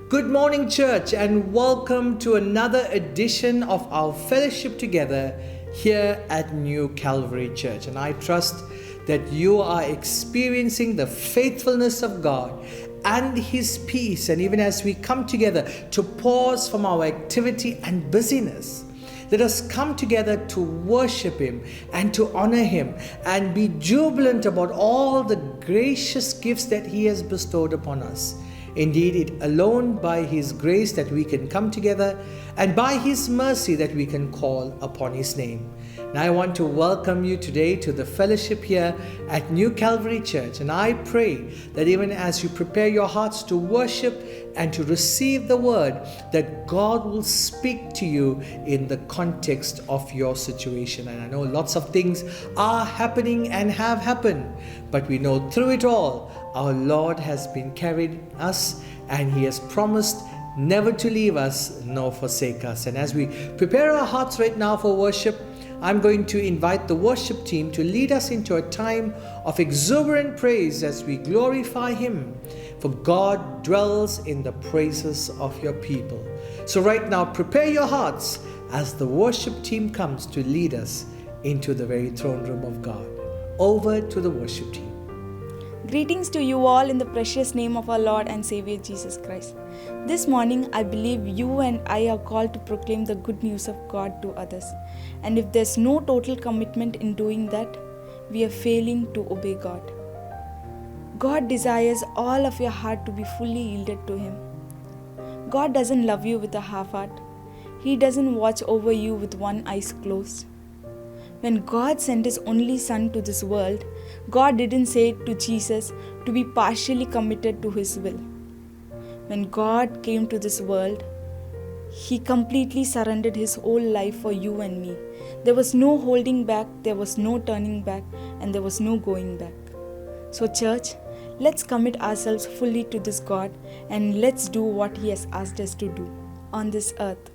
Good morning, church, and welcome to another edition of our fellowship together here at New Calvary Church. And I trust that you are experiencing the faithfulness of God and His peace. And even as we come together to pause from our activity and busyness, let us come together to worship Him and to honor Him and be jubilant about all the gracious gifts that He has bestowed upon us. Indeed, it alone by His grace that we can come together, and by His mercy that we can call upon His name. And I want to welcome you today to the fellowship here at New Calvary Church. And I pray that even as you prepare your hearts to worship and to receive the word, that God will speak to you in the context of your situation. And I know lots of things are happening and have happened, but we know through it all, our Lord has been carried us, and He has promised never to leave us nor forsake us. And as we prepare our hearts right now for worship, I'm going to invite the worship team to lead us into a time of exuberant praise as we glorify Him. For God dwells in the praises of your people. So right now, prepare your hearts as the worship team comes to lead us into the very throne room of God. Over to the worship team. Greetings to you all in the precious name of our Lord and Savior Jesus Christ. This morning, I believe you and I are called to proclaim the good news of God to others. And if there's no total commitment in doing that, we are failing to obey God. God desires all of your heart to be fully yielded to Him. God doesn't love you with a half heart. He doesn't watch over you with one eye closed. When God sent His only Son to this world, God didn't say to Jesus to be partially committed to His will. When God came to this world, He completely surrendered His whole life for you and me. There was no holding back, there was no turning back, and there was no going back. So church, let's commit ourselves fully to this God, and let's do what He has asked us to do on this earth.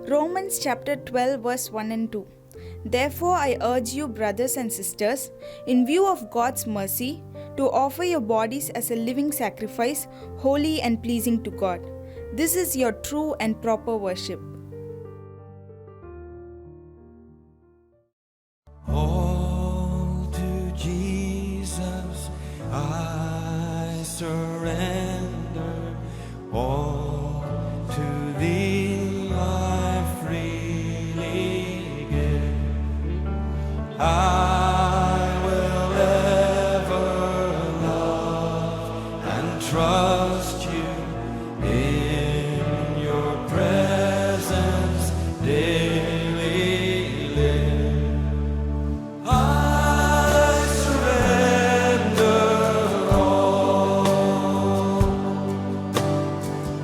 Romans chapter 12 verse 1 and 2. Therefore I urge you, brothers and sisters, in view of God's mercy, to offer your bodies as a living sacrifice, holy and pleasing to God. This is your true and proper worship. All to Jesus I surrender, all to Thee I freely give. I will ever love and trust You in Your presence daily live. I surrender all.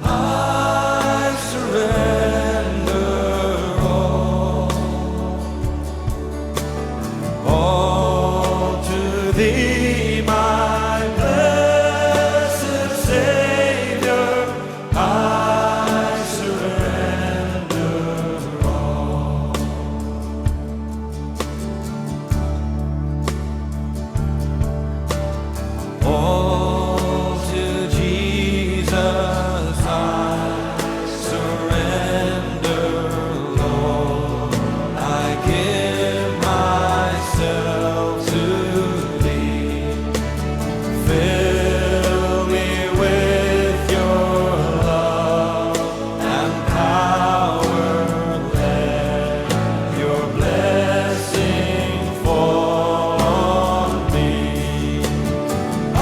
I surrender all to Thee, my blessed Savior. I surrender all. All to Jesus I surrender, Lord. I give myself to Thee. Fill me with Your love and power. Let Your blessing fall on me. I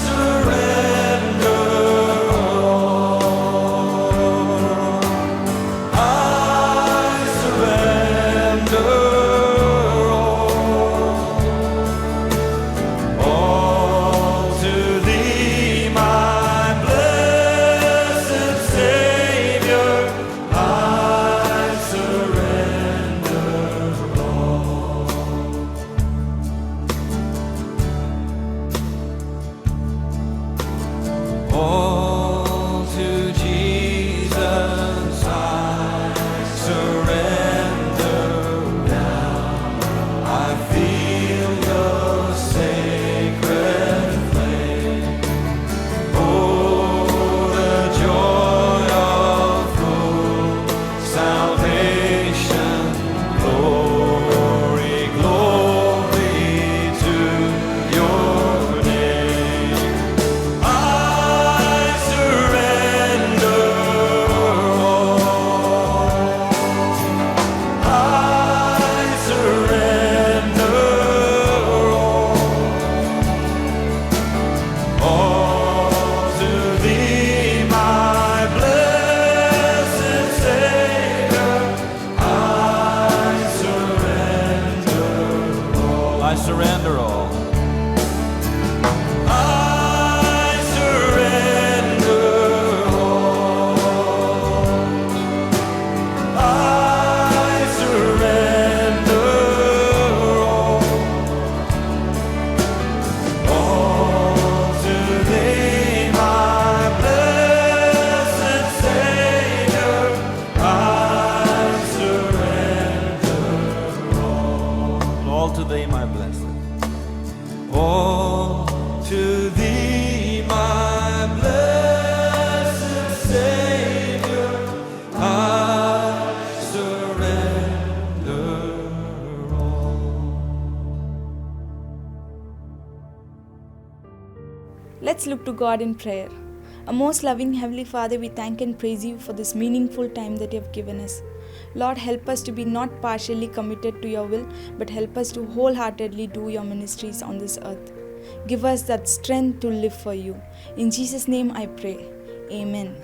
surrender all. I surrender all to Thee, my blessed Savior. I surrender all. All to Jesus I surrender now. I feel Your sacred flame. Oh, the joy of full salvation. Glory, glory to Your name. I surrender all. I surrender all to Thee, my blessed Savior. I surrender all. I surrender all. I surrender all. I surrender all to Thee, my blessed Savior. I surrender all to Thee, my blessed. All to Thee, my blessed Savior, I surrender all. Let's look to God in prayer. A most loving Heavenly Father, we thank and praise You for this meaningful time that You have given us. Lord, help us to be not partially committed to Your will, but help us to wholeheartedly do Your ministries on this earth. Give us that strength to live for You. In Jesus' name I pray. Amen.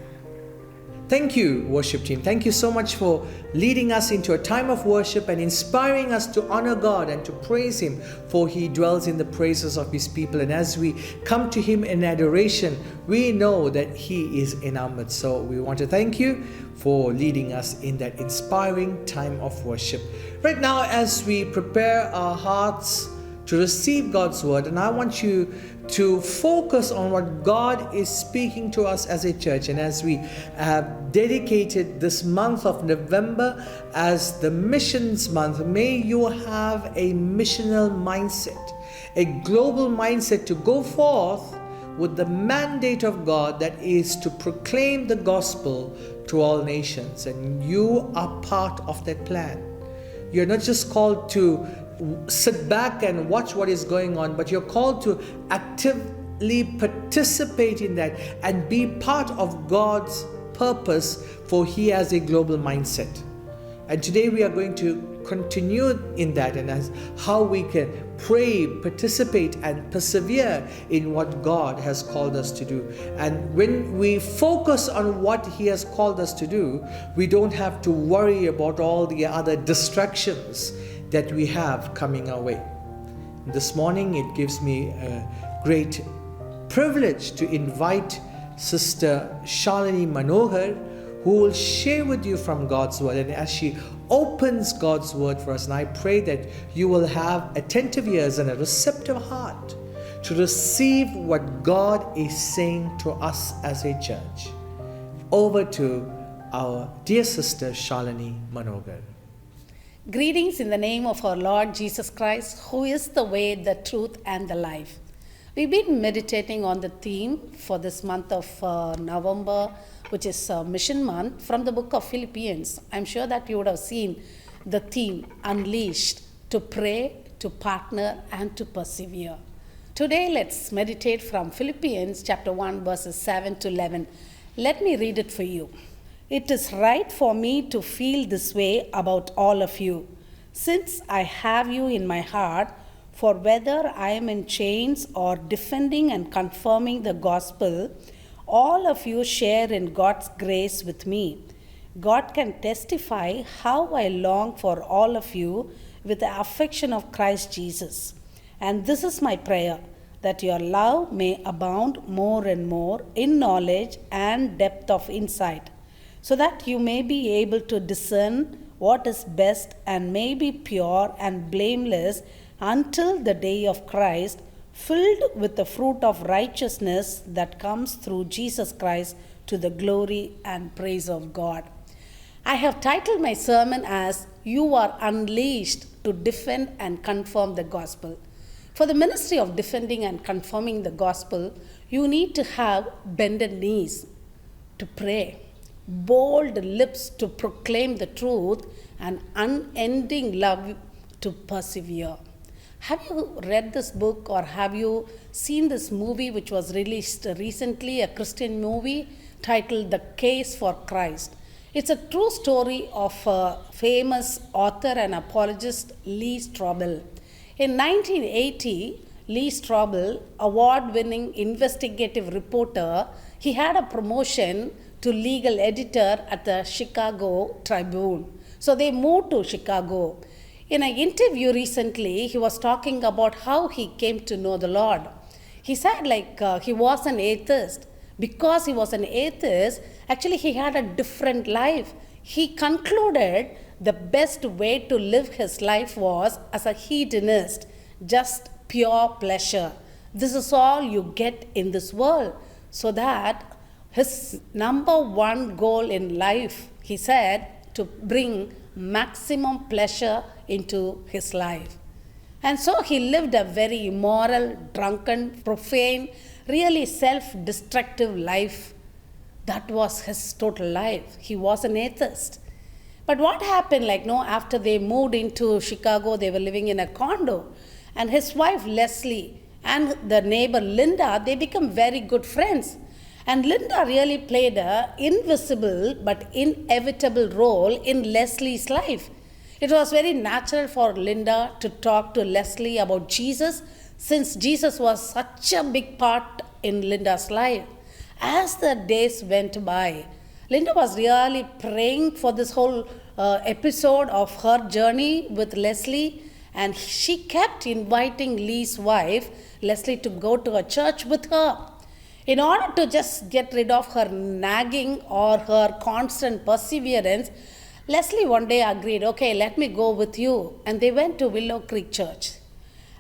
Thank you, worship team. Thank you so much for leading us into a time of worship and inspiring us to honor God and to praise Him, for He dwells in the praises of His people. And as we come to Him in adoration, we know that He is in our midst. So we want to thank you for leading us in that inspiring time of worship. Right now, as we prepare our hearts to receive God's word, and I want you to focus on what God is speaking to us as a church. And as we have dedicated this month of November as the missions month, may you have a missional mindset, a global mindset to go forth with the mandate of God, that is to proclaim the gospel to all nations. And you are part of that plan. You're not just called to sit back and watch what is going on, but you're called to actively participate in that and be part of God's purpose, for He has a global mindset. And today we are going to continue in that, and as how we can pray, participate, and persevere in what God has called us to do. And when we focus on what He has called us to do, we don't have to worry about all the other distractions that we have coming our way. This morning it gives me a great privilege to invite Sister Shalini Manohar, who will share with you from God's Word. And as she opens God's Word for us, and I pray that you will have attentive ears and a receptive heart to receive what God is saying to us as a church. Over to our dear Sister Shalini Manohar. Greetings in the name of our Lord Jesus Christ, who is the way, the truth, and the life. We've been meditating on the theme for this month of November, which is Mission Month, from the book of Philippians. I'm sure that you would have seen the theme, Unleashed, to pray, to partner, and to persevere. Today, let's meditate from Philippians chapter 1, verses 7 to 11. Let me read it for you. It is right for me to feel this way about all of you, since I have you in my heart. For whether I am in chains or defending and confirming the gospel, all of you share in God's grace with me. God can testify how I long for all of you with the affection of Christ Jesus. And this is my prayer, that your love may abound more and more in knowledge and depth of insight, so that you may be able to discern what is best and may be pure and blameless until the day of Christ, filled with the fruit of righteousness that comes through Jesus Christ, to the glory and praise of God. I have titled my sermon as You Are Unleashed to Defend and Confirm the Gospel. For the ministry of defending and confirming the gospel, you need to have bended knees to pray, bold lips to proclaim the truth, and unending love to persevere. Have you read this book, or have you seen this movie which was released recently, a Christian movie titled The Case for Christ? It's a true story of a famous author and apologist, Lee Strobel. In 1980, Lee Strobel, award-winning investigative reporter, he had a promotion to legal editor at the Chicago Tribune. So they moved to Chicago. In an interview recently, he was talking about how he came to know the Lord. He said he was an atheist. Because he was an atheist, actually he had a different life. He concluded the best way to live his life was as a hedonist, just pure pleasure. This is all you get in this world. So that his number one goal in life, he said, to bring maximum pleasure into his life. And so he lived a very immoral, drunken, profane, really self-destructive life. That was his total life. He was an atheist. But what happened, after they moved into Chicago, they were living in a condo. And his wife, Leslie, and the neighbor, Linda, they become very good friends. And Linda really played an invisible but inevitable role in Leslie's life. It was very natural for Linda to talk to Leslie about Jesus, since Jesus was such a big part in Linda's life. As the days went by, Linda was really praying for this whole episode of her journey with Leslie, and she kept inviting Lee's wife, Leslie, to go to a church with her. In order to just get rid of her nagging or her constant perseverance, Leslie one day agreed, okay, let me go with you. And they went to Willow Creek Church.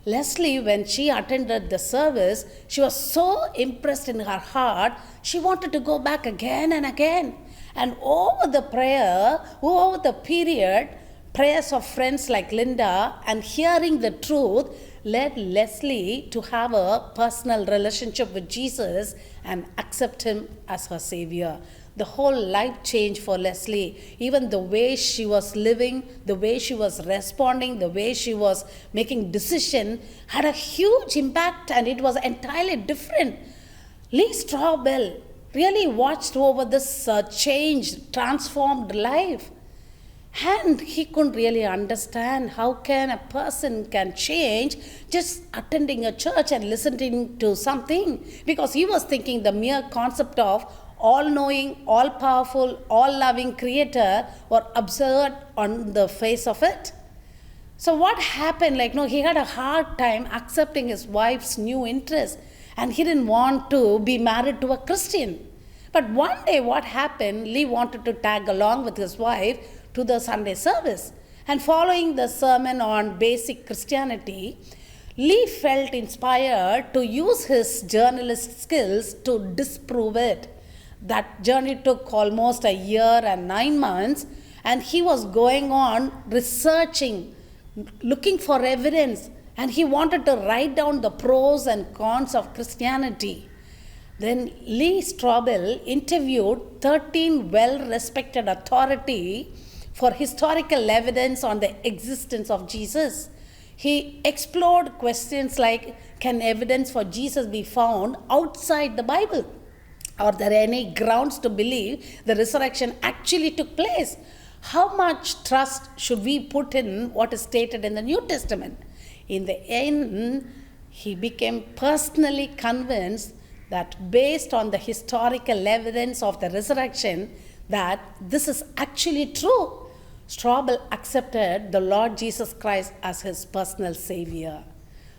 Leslie, when she attended the service, she was so impressed in her heart, she wanted to go back again and again. And over the prayer, over the period, prayers of friends like Linda and hearing the truth led Leslie to have a personal relationship with Jesus and accept him as her savior. The whole life changed for Leslie. Even the way she was living, the way she was responding, the way she was making decision had a huge impact, and it was entirely different. Lee Strobel really watched over this changed, transformed life. And he couldn't really understand how can a person can change just attending a church and listening to something, because he was thinking the mere concept of all-knowing, all-powerful, all-loving creator were absurd on the face of it. So what happened, he had a hard time accepting his wife's new interest, and he didn't want to be married to a Christian. But one day what happened, Lee wanted to tag along with his wife to the Sunday service. And following the sermon on basic Christianity, Lee felt inspired to use his journalist skills to disprove it. That journey took almost a year and 9 months, and he was going on researching, looking for evidence, and he wanted to write down the pros and cons of Christianity. Then Lee Strobel interviewed 13 well-respected authorities for historical evidence on the existence of Jesus. He explored questions like, can evidence for Jesus be found outside the Bible? Are there any grounds to believe the resurrection actually took place? How much trust should we put in what is stated in the New Testament? In the end, he became personally convinced that based on the historical evidence of the resurrection, that this is actually true. Strobel accepted the Lord Jesus Christ as his personal savior.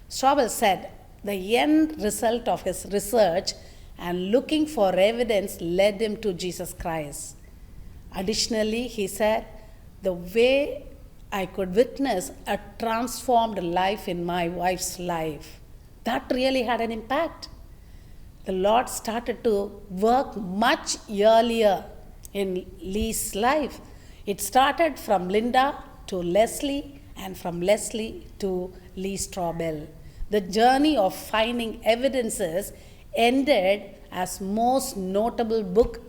Strobel said the end result of his research and looking for evidence led him to Jesus Christ. Additionally, he said, the way I could witness a transformed life in my wife's life, that really had an impact. The Lord started to work much earlier in Lee's life. It started from Linda to Leslie, and from Leslie to Lee Strobel. The journey of finding evidences ended as most notable book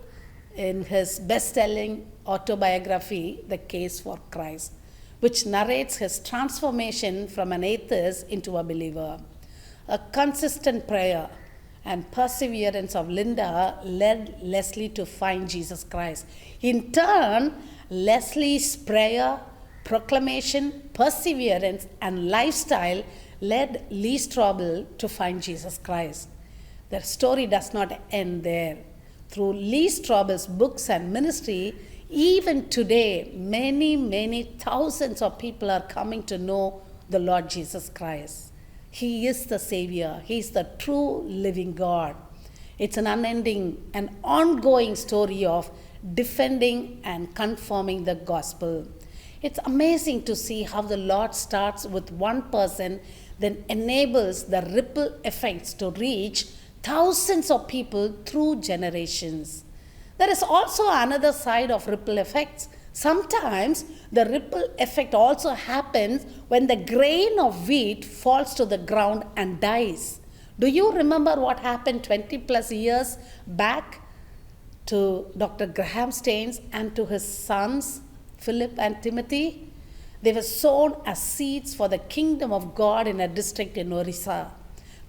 in his best-selling autobiography, The Case for Christ, which narrates his transformation from an atheist into a believer. A consistent prayer and perseverance of Linda led Leslie to find Jesus Christ. In turn, Leslie's prayer, proclamation, perseverance, and lifestyle led Lee Strobel to find Jesus Christ. The story does not end there. Through Lee Strobel's books and ministry, even today, many thousands of people are coming to know the Lord Jesus Christ. He is the Savior. He is the true living God. It's an unending and ongoing story of defending and confirming the gospel. It's amazing to see how the Lord starts with one person, then enables the ripple effects to reach thousands of people through generations. There is also another side of ripple effects. Sometimes the ripple effect also happens when the grain of wheat falls to the ground and dies. Do you remember what happened 20 plus years back to Dr. Graham Staines and to his sons, Philip and Timothy? They were sown as seeds for the kingdom of God in a district in Orissa.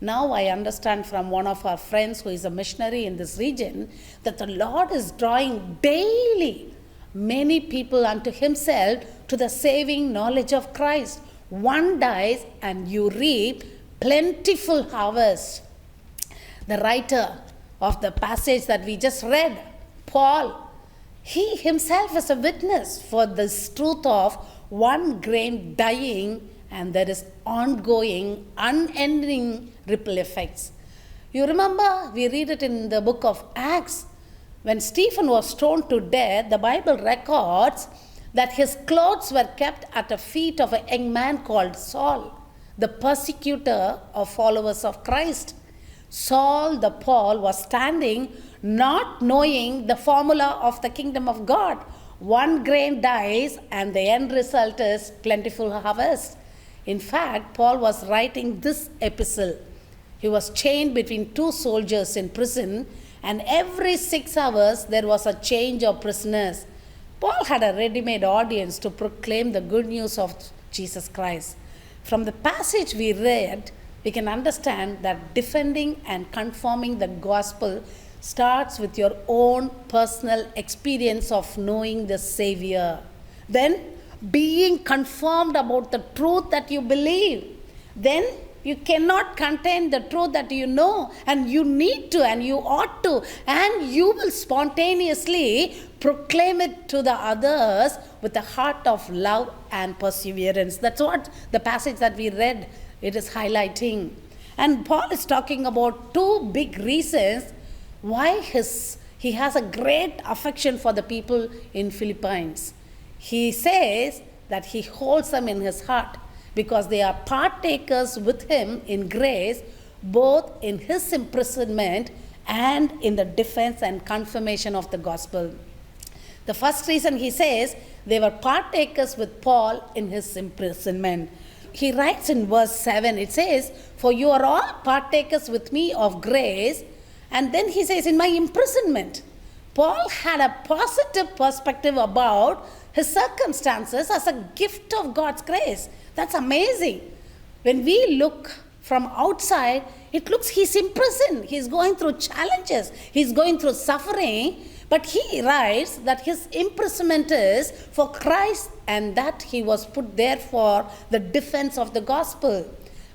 Now I understand from one of our friends who is a missionary in this region that the Lord is drawing daily many people unto himself to the saving knowledge of Christ. One dies and you reap plentiful harvest. The writer of the passage that we just read, Paul, he himself is a witness for this truth of one grain dying, and there is ongoing, unending ripple effects. You remember, we read it in the book of Acts. When Stephen was stoned to death, the Bible records that his clothes were kept at the feet of a young man called Saul. the persecutor of followers of Christ. Saul the Paul was standing not knowing the formula of the kingdom of God. One grain dies and the end result is plentiful harvest. In fact, Paul was writing this epistle. He was chained between two soldiers in prison, and every 6 hours there was a change of prisoners. Paul had a ready-made audience to proclaim the good news of Jesus Christ. From the passage we read, we can understand that defending and confirming the gospel starts with your own personal experience of knowing the Savior. Then, being confirmed about the truth that you believe. Then, you cannot contain the truth that you know, and you need to, and you ought to, and you will spontaneously proclaim it to the others with a heart of love and perseverance. That's what the passage that we read, it is highlighting. And Paul is talking about two big reasons why he has a great affection for the people in Philippines. He says that he holds them in his heart because they are partakers with him in grace, both in his imprisonment and in the defense and confirmation of the gospel. The first reason he says they were partakers with Paul in his imprisonment. He writes in verse 7, it says, "For you are all partakers with me of grace." And then he says, in my imprisonment. Paul had a positive perspective about his circumstances as a gift of God's grace. That's amazing. When we look from outside, it looks he's imprisoned. He's going through challenges. He's going through suffering. But he writes that his imprisonment is for Christ and that he was put there for the defense of the gospel.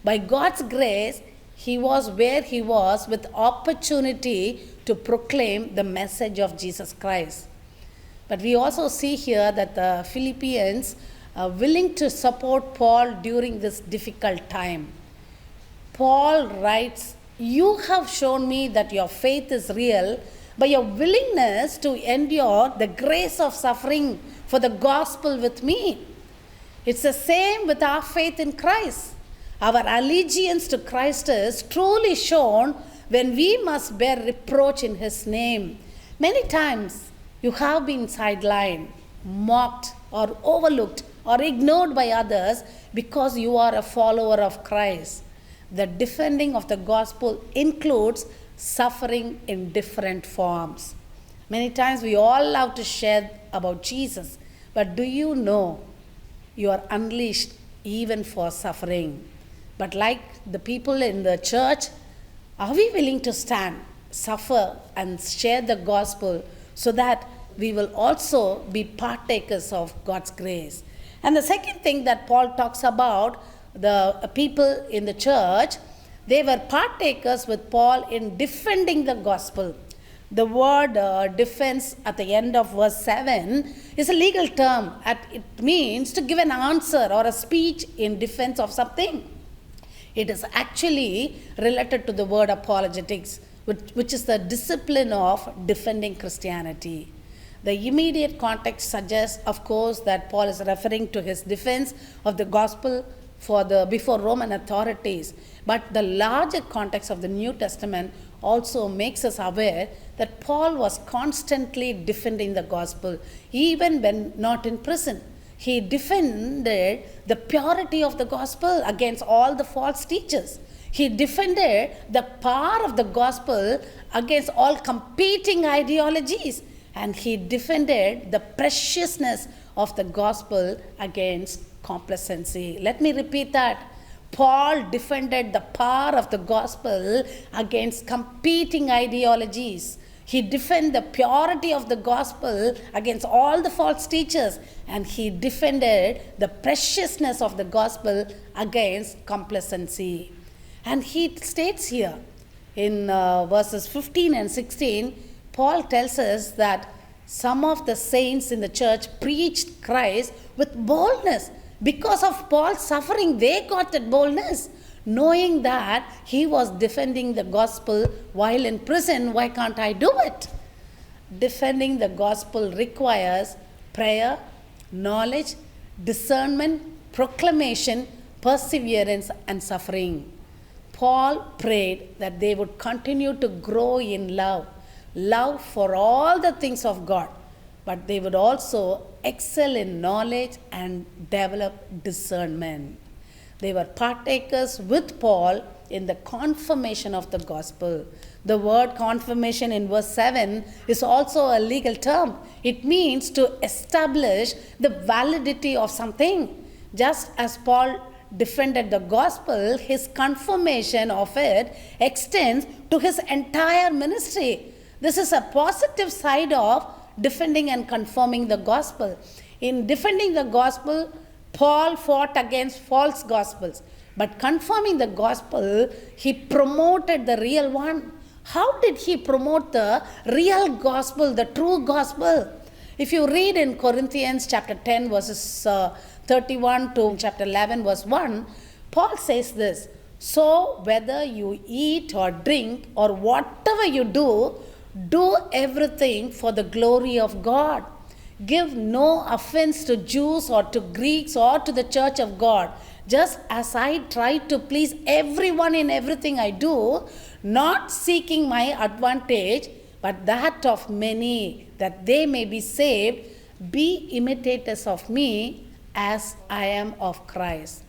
By God's grace, he was where he was with opportunity to proclaim the message of Jesus Christ. But we also see here that the Philippians are willing to support Paul during this difficult time. Paul writes, "You have shown me that your faith is real by your willingness to endure the grace of suffering for the gospel with me." It's the same with our faith in Christ. Our allegiance to Christ is truly shown when we must bear reproach in his name. Many times you have been sidelined, mocked, or overlooked, or ignored by others because you are a follower of Christ. The defending of the gospel includes suffering in different forms. Many times we all love to share about Jesus, but do you know you are unleashed even for suffering? But like the people in the church, are we willing to stand, suffer, and share the gospel so that we will also be partakers of God's grace? And the second thing that Paul talks about, the people in the church, they were partakers with Paul in defending the gospel. The word defense at the end of verse 7 is a legal term. It means to give an answer or a speech in defense of something. It is actually related to the word apologetics, which is the discipline of defending Christianity. The immediate context suggests, of course, that Paul is referring to his defense of the gospel before Roman authorities. But the larger context of the New Testament also makes us aware that Paul was constantly defending the gospel, even when not in prison. He defended the purity of the gospel against all the false teachers. He defended the power of the gospel against all competing ideologies. And he defended the preciousness of the gospel against complacency. Let me repeat that. Paul defended the power of the gospel against competing ideologies. He defended the purity of the gospel against all the false teachers, and he defended the preciousness of the gospel against complacency. And he states here in verses 15 and 16, Paul tells us that some of the saints in the church preached Christ with boldness. Because of Paul's suffering, they got that boldness. Knowing that he was defending the gospel while in prison, why can't I do it? Defending the gospel requires prayer, knowledge, discernment, proclamation, perseverance, and suffering. Paul prayed that they would continue to grow in love for all the things of God, but they would also excel in knowledge and develop discernment. They were partakers with Paul in the confirmation of the gospel. The word confirmation in verse 7 is also a legal term. It means to establish the validity of something. Just as Paul defended the gospel, his confirmation of it extends to his entire ministry. This is a positive side of defending and confirming the gospel. In defending the gospel, Paul fought against false gospels. But confirming the gospel, he promoted the real one. How did he promote the real gospel, the true gospel? If you read in Corinthians chapter 10 verses 31 to chapter 11 verse 1, Paul says this: so whether you eat or drink or whatever you do everything for the glory of God. Give no offense to Jews or to Greeks or to the church of God, just as I try to please everyone in everything I do, not seeking my advantage, but that of many, that they may be saved. Be imitators of me as I am of Christ.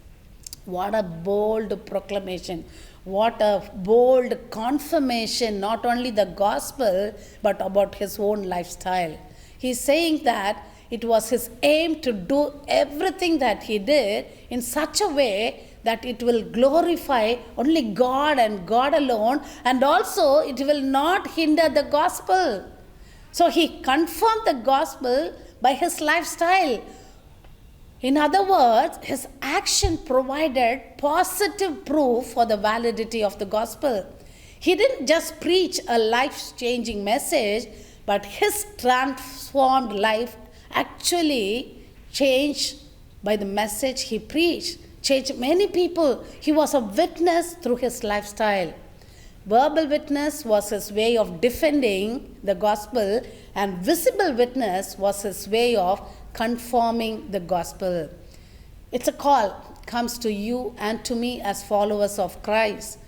What a bold proclamation. What a bold confirmation, not only the gospel, but about his own lifestyle. He's saying that it was his aim to do everything that he did in such a way that it will glorify only God and God alone, and also it will not hinder the gospel. So he confirmed the gospel by his lifestyle. In other words, his action provided positive proof for the validity of the gospel. He didn't just preach a life-changing message, but his transformed life actually changed by the message he preached, changed many people. He was a witness through his lifestyle. Verbal witness was his way of defending the gospel, and visible witness was his way of conforming the gospel. It's a call, comes to you and to me as followers of Christ.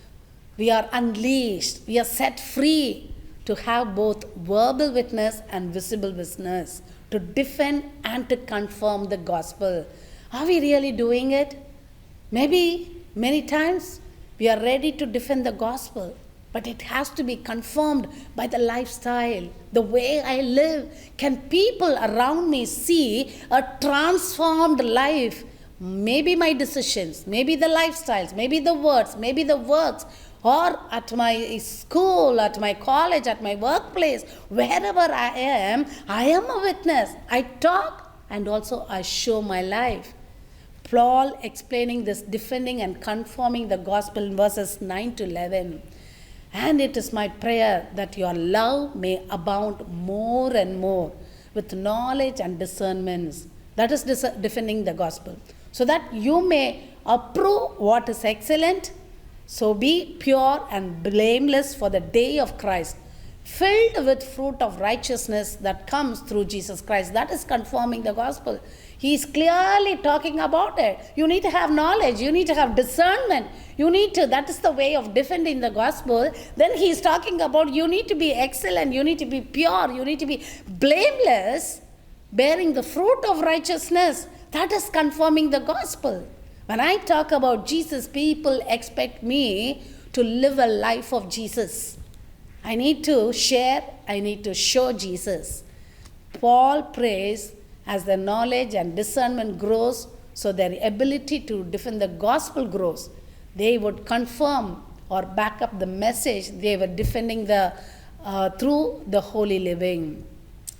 We are unleashed, we are set free to have both verbal witness and visible witness, to defend and to confirm the gospel. Are we really doing it? Maybe many times we are ready to defend the gospel, but it has to be confirmed by the lifestyle, the way I live. Can people around me see a transformed life? Maybe my decisions, maybe the lifestyles, maybe the words, maybe the works, or at my school, at my college, at my workplace, wherever I am a witness. I talk and also I show my life. Paul explaining this, defending and confirming the gospel in verses 9 to 11. And it is my prayer that your love may abound more and more with knowledge and discernments. That is defending the gospel. So that you may approve what is excellent. So be pure and blameless for the day of Christ, filled with fruit of righteousness that comes through Jesus Christ. That is confirming the gospel. He is clearly talking about it. You need to have knowledge. You need to have discernment. That is the way of defending the gospel. Then he is talking about you need to be excellent. You need to be pure. You need to be blameless, bearing the fruit of righteousness. That is confirming the gospel. When I talk about Jesus, people expect me to live a life of Jesus. I need to share, I need to show Jesus. Paul prays as their knowledge and discernment grows, so their ability to defend the gospel grows. They would confirm or back up the message they were defending through the holy living.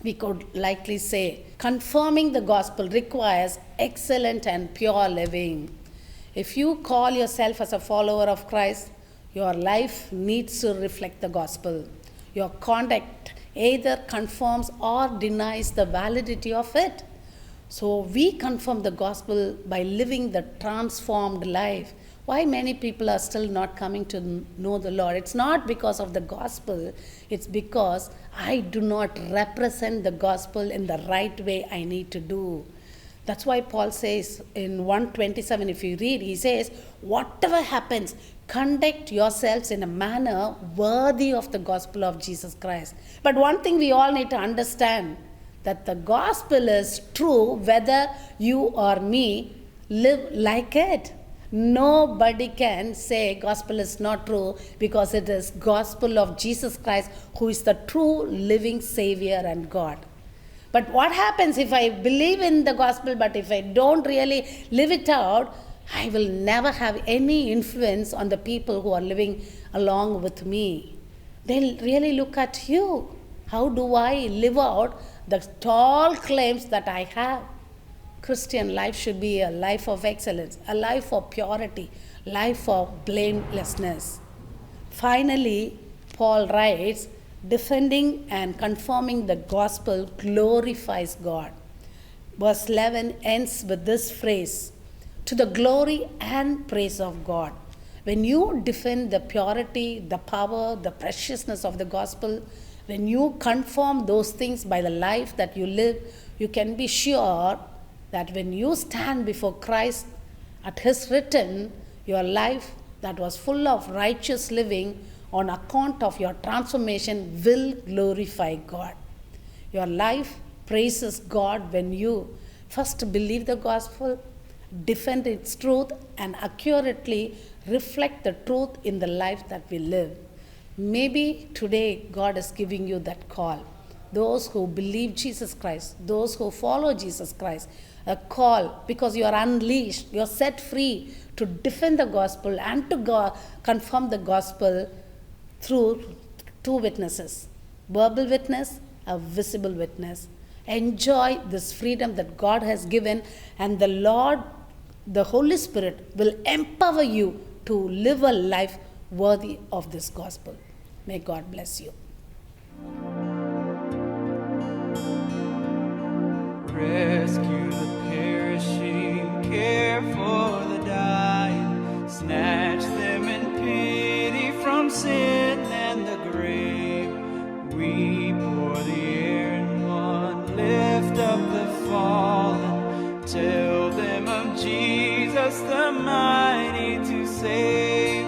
We could likely say, confirming the gospel requires excellent and pure living. If you call yourself as a follower of Christ, your life needs to reflect the gospel. Your conduct either confirms or denies the validity of it. So we confirm the gospel by living the transformed life. Why many people are still not coming to know the Lord? It's not because of the gospel. It's because I do not represent the gospel in the right way I need to do. That's why Paul says in 127, if you read, he says, whatever happens, conduct yourselves in a manner worthy of the gospel of Jesus Christ. But one thing we all need to understand, that the gospel is true whether you or me live like it. Nobody can say gospel is not true, because it is gospel of Jesus Christ, who is the true living Savior and God. But what happens if I believe in the gospel, but if I don't really live it out, I will never have any influence on the people who are living along with me. They'll really look at you. How do I live out the tall claims that I have? Christian life should be a life of excellence, a life of purity, life of blamelessness. Finally, Paul writes, defending and confirming the gospel glorifies God. Verse 11 ends with this phrase, to the glory and praise of God. When you defend the purity, the power, the preciousness of the gospel, when you confirm those things by the life that you live, you can be sure that when you stand before Christ at his return, your life that was full of righteous living on account of your transformation will glorify God. Your life praises God when you first believe the gospel, defend its truth, and accurately reflect the truth in the life that we live. Maybe today God is giving you that call. Those who believe Jesus Christ, those who follow Jesus Christ, a call, because you are unleashed, you are set free to defend the gospel and to confirm the gospel through two witnesses, verbal witness, a visible witness. Enjoy this freedom that God has given, and the Lord, the Holy Spirit, will empower you to live a life worthy of this gospel. May God bless you. Rescue the perishing, care for the dying, snatch them in pity from sin and the grave. Weep o'er the erring one, lift up the fallen, tell them of Jesus the mighty to save.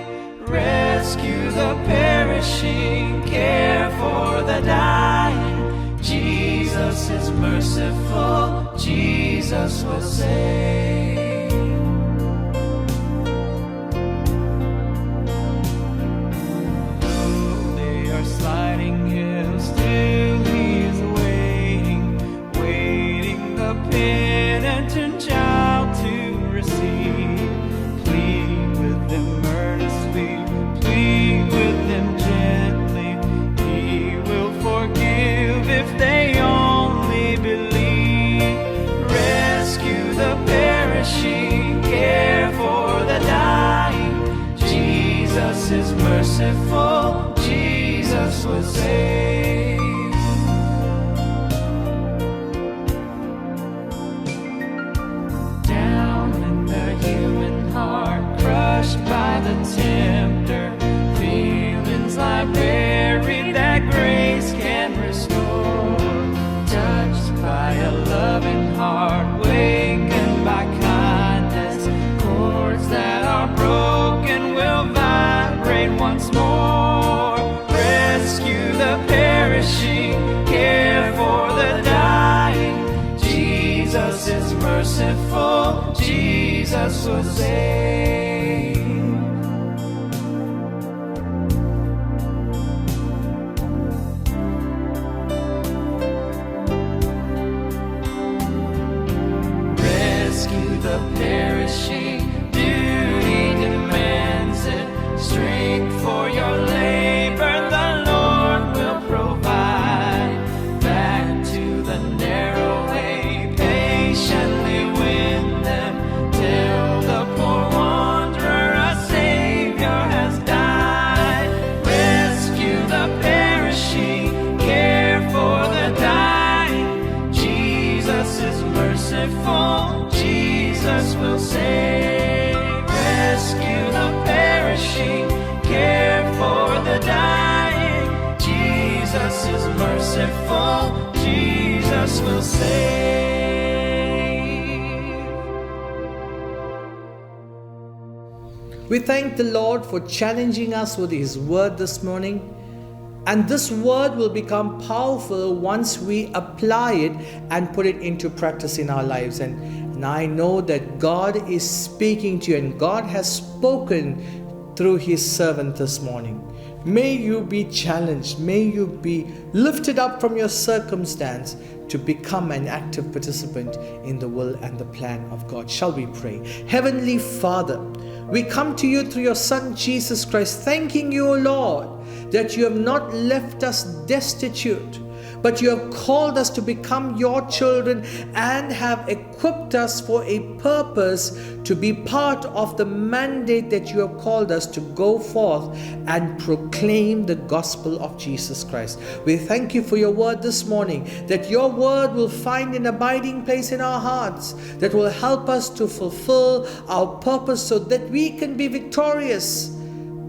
Rescue the perishing, care for the dying. Jesus is merciful, Jesus will save. Though they are sliding hills, still he is waiting, waiting the penitent child to receive. Plead with them earnestly, plead with them gently, he will forgive if they only believe. Rescue the perishing, care for the dying. Jesus is merciful, Jesus will save. Down in the human heart, crushed by the tempter, feelings lie buried that grace can restore. Touched by a loving heart, wakened by kindness, chords that are broken will vibrate once more. Rescue the perishing, care for the dying. Jesus is merciful, Jesus will save. Rescue the perishing, duty demands it. Strength for your labor, the Lord will provide. Back to the narrow way, patiently win them. Tell the poor wanderer a Savior has died. Rescue the perishing, care for the dying. Jesus is merciful, Jesus will save. Rescue the perishing, care for the dying. Jesus is merciful, Jesus will save. We thank the Lord for challenging us with His word this morning. And this word will become powerful once we apply it and put it into practice in our lives. And I know that God is speaking to you, and God has spoken through His servant this morning. May you be challenged. May you be lifted up from your circumstance to become an active participant in the will and the plan of God. Shall we pray? Heavenly Father, we come to you through your Son Jesus Christ, thanking you, O Lord, that you have not left us destitute, but you have called us to become your children and have equipped us for a purpose to be part of the mandate that you have called us to go forth and proclaim the gospel of Jesus Christ. We thank you for your word this morning, that your word will find an abiding place in our hearts, that will help us to fulfill our purpose so that we can be victorious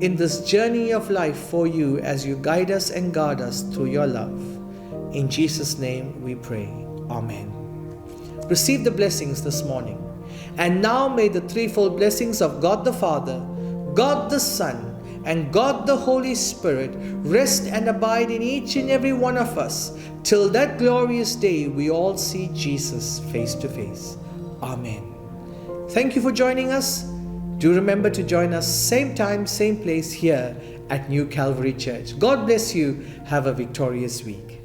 in this journey of life for you as you guide us and guard us through your love. In Jesus' name we pray. Amen. Receive the blessings this morning. And now may the threefold blessings of God the Father, God the Son, and God the Holy Spirit rest and abide in each and every one of us till that glorious day we all see Jesus face to face. Amen. Thank you for joining us. Do remember to join us same time, same place here at New Calvary Church. God bless you. Have a victorious week.